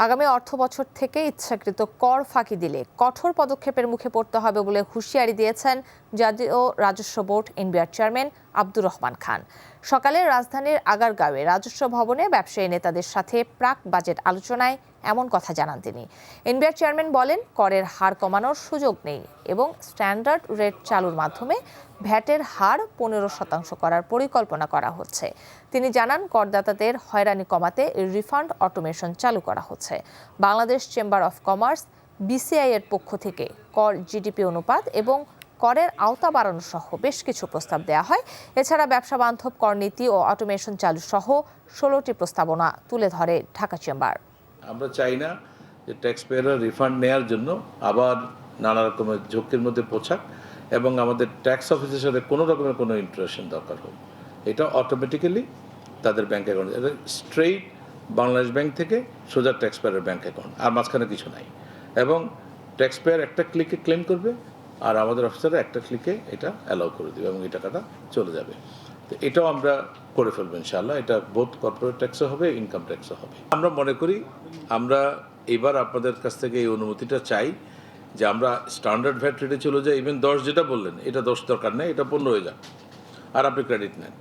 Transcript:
আগামী অর্থবছর থেকে ইচ্ছাকৃত কর ফাঁকি দিলে কঠোর পদক্ষেপের মুখে পড়তে হবে বলে হুঁশিয়ারি দিয়েছেন জাতীয় রাজস্ব board NBR chairman Abdur Rahman Khan. সকালে রাজধানীর আগারগাঁওয়ে রাজস্ব ভবনে ব্যবসায়ী নেতাদের সাথে প্রাক বাজেট আলোচনায় এমন কথা জানান তিনি। এনবিআর চেয়ারম্যান বলেন, করের হার কমানোর সুযোগ নেই এবং স্ট্যান্ডার্ড রেট চালুর মাধ্যমে ভ্যাটের হার 15% করার পরিকল্পনা করা হচ্ছে। তিনি জানান, করদাতাদের হয়রানি কমাতে রিফান্ড অটোমেশন চালু করা হচ্ছে। Bangladesh chamber of commerce BCI এর পক্ষ থেকে কর জিডিপি অনুপাত এবং করের আওতা বাড়ানো সহ বেশ কিছু প্রস্তাব দেওয়া হয়। এছাড়া ব্যবসা বান্ধব কর নীতি ও অটোমেশন চালু সহ 16টি প্রস্তাবনা তুলে ধরে ঢাকা চেম্বার। আমরা চাই না যে ট্যাক্স পেয়াররা রিফান্ড নেওয়ার জন্য আবার নানা রকমের ঝুঁকির মধ্যে পৌঁছাক এবং আমাদের ট্যাক্স অফিসের সাথে কোনো রকমের কোনো ইন্টারাকশন দরকার হোক। এটা অটোমেটিক্যালি তাদের ব্যাঙ্ক অ্যাকাউন্ট, এটা স্ট্রেইট বাংলাদেশ ব্যাংক থেকে সোজা ট্যাক্স পেয়ারের ব্যাঙ্ক অ্যাকাউন্ট, আর মাঝখানে কিছু নাই। এবং ট্যাক্স পেয়ার একটা ক্লিকে ক্লেম করবে আর আমাদের অফিসাররা একটা ক্লিকে এটা অ্যালাউ করে দেবে এবং এই টাকাটা চলে যাবে। তো এটাও আমরা করে ফেলবো ইনশাআল্লাহ। এটা বোথ কর্পোরেট ট্যাক্সও হবে, ইনকাম ট্যাক্সও হবে। আমরা মনে করি আমরা এবার আপনাদের কাছ থেকে এই অনুমতিটা চাই যে আমরা স্ট্যান্ডার্ড ভ্যাট রেটে চলে যাই। ইভেন 10 যেটা বললেন, এটা 10 দরকার নেই, এটা 15 হয়ে যাক আর আপনি ক্রেডিট নেন।